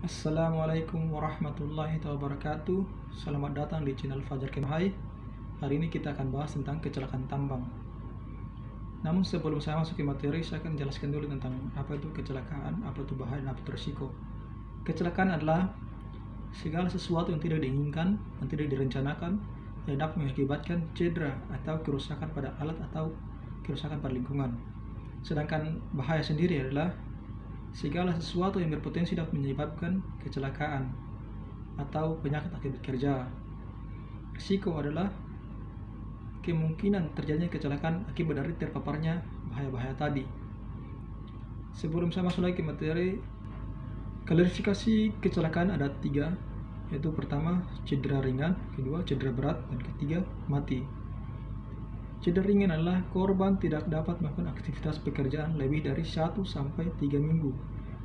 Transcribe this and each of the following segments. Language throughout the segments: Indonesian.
Assalamualaikum warahmatullahi wabarakatuh. Selamat datang di channel Fajar Kemhai. Hari ini kita akan bahas tentang kecelakaan tambang. Namun sebelum saya masuk ke materi, saya akan jelaskan dulu tentang apa itu kecelakaan, apa itu bahaya, dan apa itu risiko. Kecelakaan adalah segala sesuatu yang tidak diinginkan, yang tidak direncanakan, yang dapat mengakibatkan cedera atau kerusakan pada alat atau kerusakan pada lingkungan. Sedangkan bahaya sendiri adalah segala sesuatu yang berpotensi dapat menyebabkan kecelakaan atau penyakit akibat kerja. Risiko adalah kemungkinan terjadinya kecelakaan akibat dari terpaparnya bahaya-bahaya tadi. Sebelum saya masuk lagi ke materi, klasifikasi kecelakaan ada 3, yaitu pertama cedera ringan, kedua cedera berat, dan ketiga mati. Cedera ringan adalah korban tidak dapat melakukan aktivitas pekerjaan lebih dari 1 sampai 3 minggu.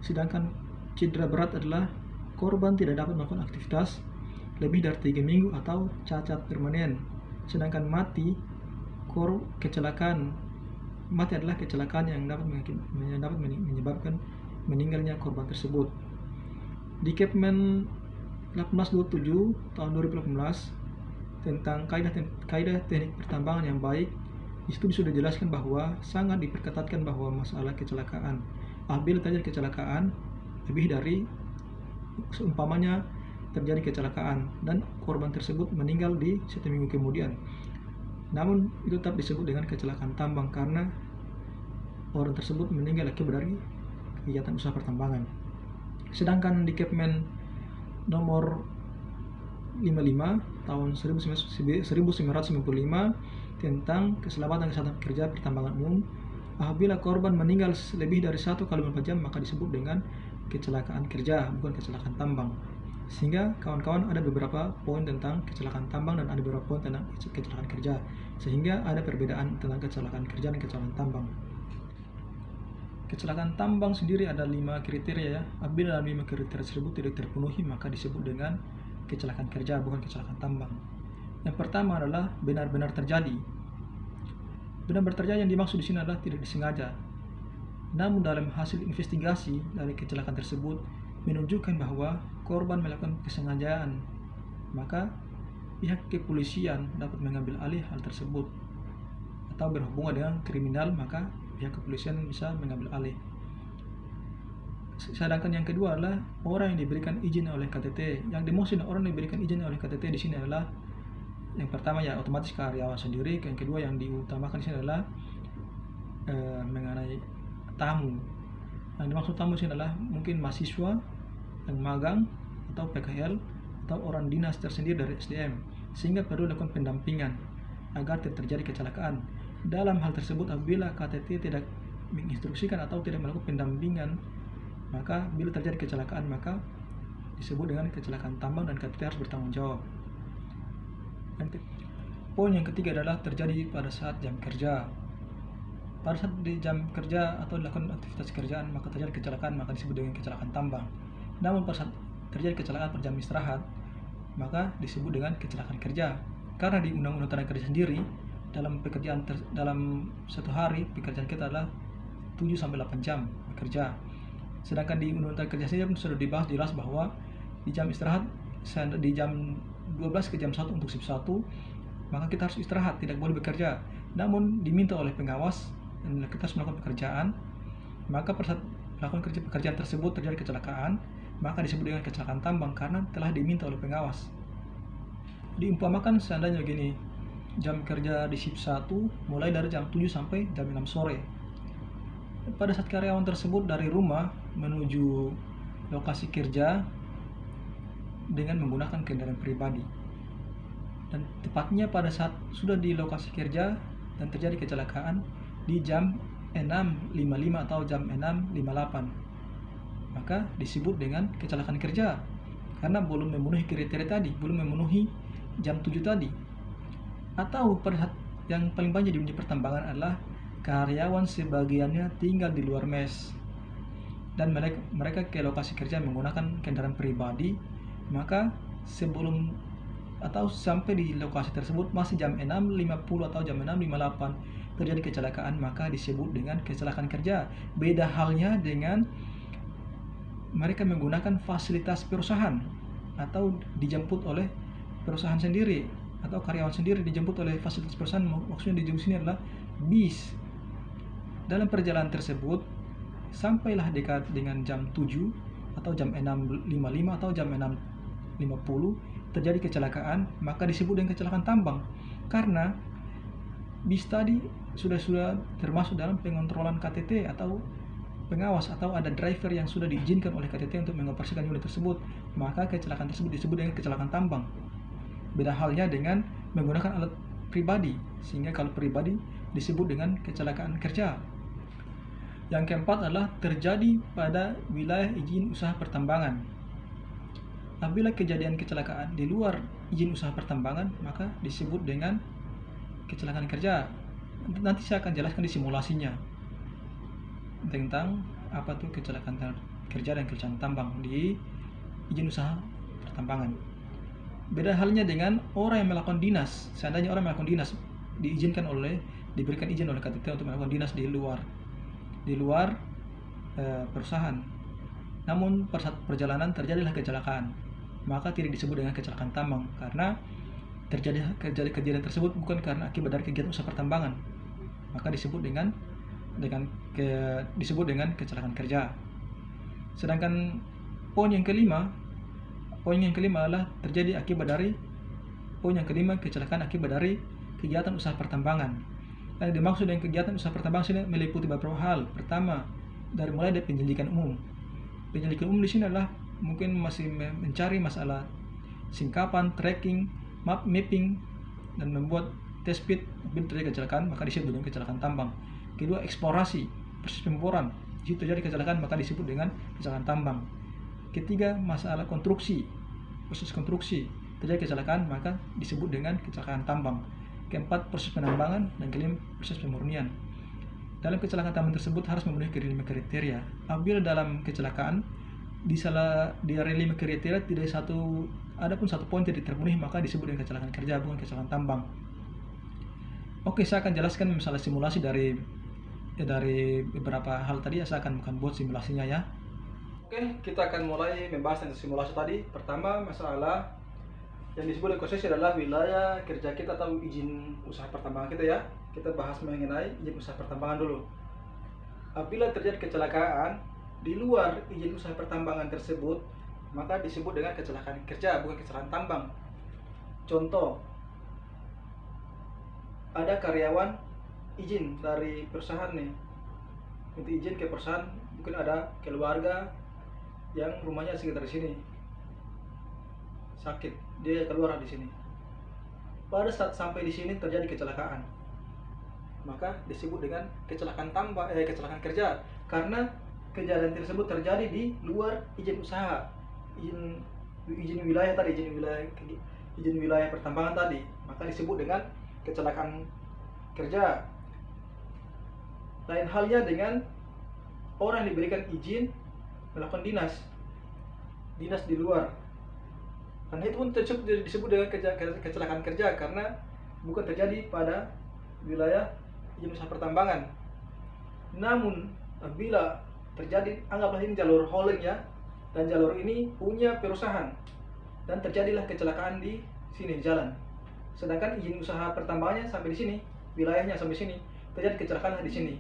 Sedangkan cedera berat adalah korban tidak dapat melakukan aktivitas lebih dari 3 minggu atau cacat permanen. Sedangkan mati adalah kecelakaan yang dapat menyebabkan meninggalnya korban tersebut. Di Kepmen 1827 tahun 2018 tentang kaidah teknik pertambangan yang baik, itu sudah dijelaskan bahwa sangat diperketatkan bahwa masalah kecelakaan, apabila terjadi kecelakaan lebih dari seumpamanya terjadi kecelakaan dan korban tersebut meninggal di 1 minggu kemudian, namun itu tetap disebut dengan kecelakaan tambang karena orang tersebut meninggal akibat dari kegiatan usaha pertambangan. Sedangkan di Kepmen nomor 55 tahun 1995 tentang keselamatan kesehatan kerja pertambangan umum, apabila korban meninggal lebih dari 1 kali 24 jam maka disebut dengan kecelakaan kerja, bukan kecelakaan tambang. Sehingga kawan-kawan ada beberapa poin tentang kecelakaan tambang dan ada beberapa poin tentang kecelakaan kerja, sehingga ada perbedaan tentang kecelakaan kerja dan kecelakaan tambang. Kecelakaan tambang sendiri ada 5 kriteria ya. Apabila dalam 5 kriteria tersebut tidak terpenuhi maka disebut dengan kecelakaan kerja, bukan kecelakaan tambang. Yang pertama adalah benar-benar terjadi. Benar-benar terjadi yang dimaksud di sini adalah tidak disengaja. Namun dalam hasil investigasi dari kecelakaan tersebut menunjukkan bahwa korban melakukan kesengajaan, maka pihak kepolisian dapat mengambil alih hal tersebut. Atau berhubungan dengan kriminal, maka pihak kepolisian bisa mengambil alih. Sedangkan yang kedua adalah orang yang diberikan izin oleh KTT. Yang dimaksud orang yang diberikan izin oleh KTT di sini adalah yang pertama ya otomatis karyawan sendiri. Yang kedua yang diutamakan di sini adalah mengenai tamu. Yang dimaksud tamu di sini adalah mungkin mahasiswa yang magang atau PKL atau orang dinas tersendiri dari SDM, sehingga perlu dilakukan pendampingan agar tidak terjadi kecelakaan. Dalam hal tersebut apabila KTT tidak menginstruksikan atau tidak melakukan pendampingan, maka bila terjadi kecelakaan maka disebut dengan kecelakaan tambang dan KTT harus bertanggung jawab. Poin yang ketiga adalah terjadi pada saat jam kerja. Pada saat di jam kerja atau dilakukan aktivitas kerjaan maka terjadi kecelakaan, maka disebut dengan kecelakaan tambang. Namun pada saat terjadi kecelakaan pada jam istirahat maka disebut dengan kecelakaan kerja. Karena di Undang-Undang Tenaga Kerja sendiri dalam dalam 1 hari pekerjaan kita adalah 7 sampai 8 jam bekerja. Sedangkan di Undang-Undang Kerja saja sudah dibahas jelas bahwa di jam istirahat di jam 12 ke jam 1 untuk shift 1 maka kita harus istirahat, tidak boleh bekerja. Namun diminta oleh pengawas dan kita harus melakukan pekerjaan, maka pada saat melakukan pekerjaan tersebut terjadi kecelakaan maka disebut dengan kecelakaan tambang karena telah diminta oleh pengawas. Diumpamakan seandainya begini, jam kerja di shift 1 mulai dari jam 7 sampai jam 6 sore. Pada saat karyawan tersebut dari rumah menuju lokasi kerja dengan menggunakan kendaraan pribadi, dan tepatnya pada saat sudah di lokasi kerja dan terjadi kecelakaan di jam 6.55 atau jam 6.58, maka disebut dengan kecelakaan kerja karena belum memenuhi kriteria tadi, belum memenuhi jam 7 tadi. Atau pada saat yang paling banyak di dunia pertambangan adalah karyawan sebagiannya tinggal di luar mes dan mereka ke lokasi kerja menggunakan kendaraan pribadi, maka sebelum atau sampai di lokasi tersebut masih jam 6.50 atau jam 6.58 terjadi kecelakaan, maka disebut dengan kecelakaan kerja. Beda halnya dengan mereka menggunakan fasilitas perusahaan atau dijemput oleh perusahaan sendiri atau karyawan sendiri dijemput oleh fasilitas perusahaan. Maksudnya dijemput sini adalah bis. Dalam perjalanan tersebut sampailah dekat dengan jam 7 atau jam 6.55 atau jam 6.50 terjadi kecelakaan, maka disebut dengan kecelakaan tambang karena bis tadi sudah termasuk dalam pengontrolan KTT atau pengawas, atau ada driver yang sudah diizinkan oleh KTT untuk mengoperasikan unit tersebut, maka kecelakaan tersebut disebut dengan kecelakaan tambang. Beda halnya dengan menggunakan alat pribadi, sehingga kalau pribadi disebut dengan kecelakaan kerja. Yang keempat adalah terjadi pada wilayah izin usaha pertambangan. Apabila kejadian kecelakaan di luar izin usaha pertambangan, maka disebut dengan kecelakaan kerja. Nanti saya akan jelaskan di simulasinya tentang apa tuh kecelakaan kerja dan kecelakaan tambang di izin usaha pertambangan. Beda halnya dengan orang yang melakukan dinas. Seandainya orang melakukan dinas diberikan izin oleh KTT untuk melakukan dinas di luar perusahaan. Namun pada saat perjalanan terjadilah kecelakaan, maka tidak disebut dengan kecelakaan tambang karena terjadi kejadian tersebut bukan karena akibat dari kegiatan usaha pertambangan, maka disebut dengan kecelakaan kerja. Sedangkan poin yang kelima adalah terjadi akibat dari kecelakaan akibat dari kegiatan usaha pertambangan. Yang dimaksud dengan kegiatan usaha pertambangan sini meliputi beberapa hal. Pertama, mulai dari penyelidikan umum. Penyelidikan umum di sini adalah mungkin masih mencari masalah singkapan, tracking, mapping, dan membuat test pit bila terjadi kecelakaan, maka disebut dengan kecelakaan tambang. Kedua, eksplorasi, proses pemboran. Jika terjadi kecelakaan, maka disebut dengan kecelakaan tambang. Ketiga, masalah konstruksi, proses konstruksi. Terjadi kecelakaan, maka disebut dengan kecelakaan tambang. Keempat, proses penambangan, dan kelima, proses pemurnian. Dalam kecelakaan tambang tersebut harus memenuhi 5 kriteria. Apabila dalam kecelakaan di 5 kriteria ada pun satu poin tidak terpenuhi, maka disebut dengan kecelakaan kerja, bukan kecelakaan tambang. Oke, saya akan jelaskan misalnya simulasi dari beberapa hal tadi. Saya akan buat simulasinya ya. Oke, kita akan mulai membahas tentang simulasi tadi. Pertama, masalah yang disebut dengan konsesi adalah wilayah kerja kita atau izin usaha pertambangan kita ya. Kita bahas mengenai izin usaha pertambangan dulu. Apabila terjadi kecelakaan di luar izin usaha pertambangan tersebut, maka disebut dengan kecelakaan kerja, bukan kecelakaan tambang. Contoh, ada karyawan izin dari perusahaan nih, minta izin ke perusahaan, mungkin ada keluarga yang rumahnya sekitar sini sakit, dia keluar di sini. Pada saat sampai di sini terjadi kecelakaan, maka disebut dengan kecelakaan kerja karena kejadian tersebut terjadi di luar izin usaha, izin wilayah pertambangan tadi, maka disebut dengan kecelakaan kerja. Lain halnya dengan orang yang diberikan izin melakukan dinas di luar, karena itu pun disebut dengan kecelakaan kerja karena bukan terjadi pada wilayah izin usaha pertambangan. Namun bila terjadi, anggaplah ini jalur hauling ya, dan jalur ini punya perusahaan dan terjadilah kecelakaan di sini jalan, sedangkan izin usaha pertambangannya sampai di sini, wilayahnya sampai sini, terjadi kecelakaan di sini,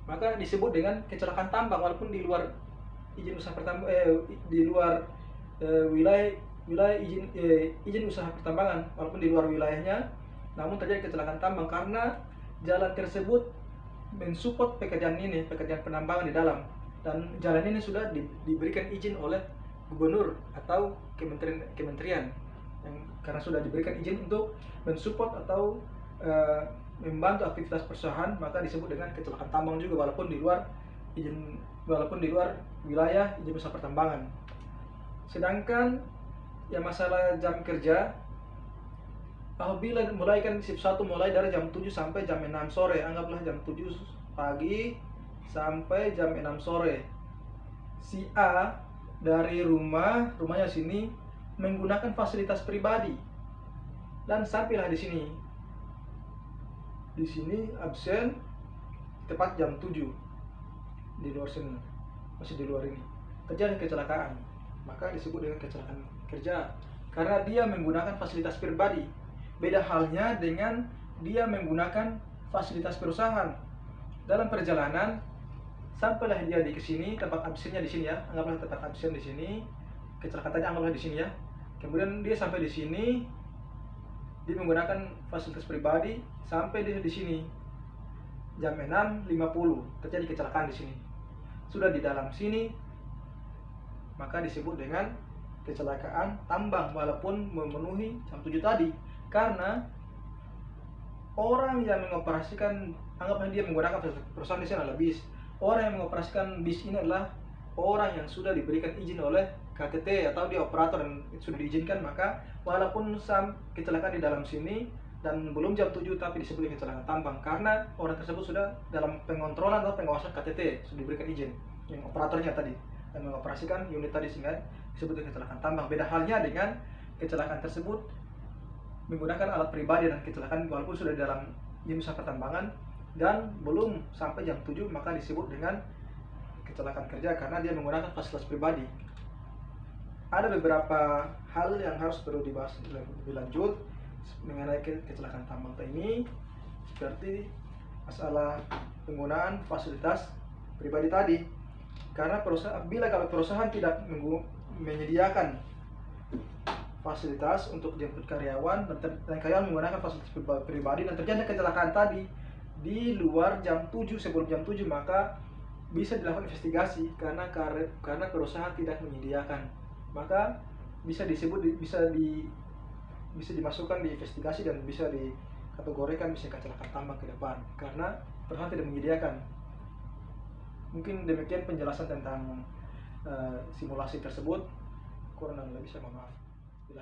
maka disebut dengan kecelakaan tambang walaupun di luar izin usaha di luar wilayah izin usaha pertambangan, walaupun di luar wilayahnya, namun terjadi kecelakaan tambang karena jalan tersebut mensupport pekerjaan penambangan di dalam, dan jalan ini sudah diberikan izin oleh gubernur atau kementerian yang karena sudah diberikan izin untuk mensupport atau membantu aktivitas perusahaan, maka disebut dengan kecelakaan tambang juga walaupun di luar wilayah izin usaha pertambangan. Sedangkan yang masalah jam kerja, apabila mulai shift 1 mulai dari jam 7 sampai jam 6 sore, anggaplah jam 7 pagi sampai jam 6 sore. Si A dari rumahnya sini menggunakan fasilitas pribadi dan sampailah di sini. Di sini absen tepat jam 7 di luar sini, masih di luar ini. terjadi kecelakaan, maka disebut dengan kecelakaan kerja karena dia menggunakan fasilitas pribadi. Beda halnya dengan dia menggunakan fasilitas perusahaan. Dalam perjalanan sampailah dia di sini, tempat absennya di sini ya, anggaplah tempat absen di sini, kecelakaan tadi anggaplah di sini ya. Kemudian dia sampai di sini, dia menggunakan fasilitas pribadi sampai dia di sini jam 6.50 terjadi kecelakaan di sini. Sudah di dalam sini, maka disebut dengan kecelakaan tambang walaupun memenuhi jam 7 tadi. Karena orang yang mengoperasikan, anggaplah dia menggunakan perusahaan di sini adalah bis. Orang yang mengoperasikan bis ini adalah orang yang sudah diberikan izin oleh KTT atau dia operator yang sudah diizinkan, maka walaupun kecelakaan di dalam sini dan belum jam 7 tapi disebut kecelakaan tambang karena orang tersebut sudah dalam pengontrolan atau pengawasan KTT, sudah diberikan izin yang operatornya tadi dan mengoperasikan unit tadi sehingga disebut kecelakaan tambang. Beda halnya dengan kecelakaan tersebut menggunakan alat pribadi dan kecelakaan walaupun sudah di dalam unit usaha pertambangan dan belum sampai jam 7 maka disebut dengan kecelakaan kerja karena dia menggunakan fasilitas pribadi. Ada beberapa hal yang harus perlu dibahas lebih lanjut mengenai kecelakaan tambang ini, seperti masalah penggunaan fasilitas pribadi tadi. Karena bila perusahaan tidak menyediakan fasilitas untuk jemput karyawan dan karyawan menggunakan fasilitas pribadi dan terjadi kecelakaan tadi di luar jam 7, sebelum jam 7, maka bisa dilakukan investigasi karena perusahaan tidak menyediakan. Maka bisa dimasukkan di investigasi dan bisa dikategorikan bisa kecelakaan tambang ke depan karena perusahaan tidak menyediakan. Mungkin demikian penjelasan tentang simulasi tersebut. Kurang dan lebih saya mohon maaf. Bila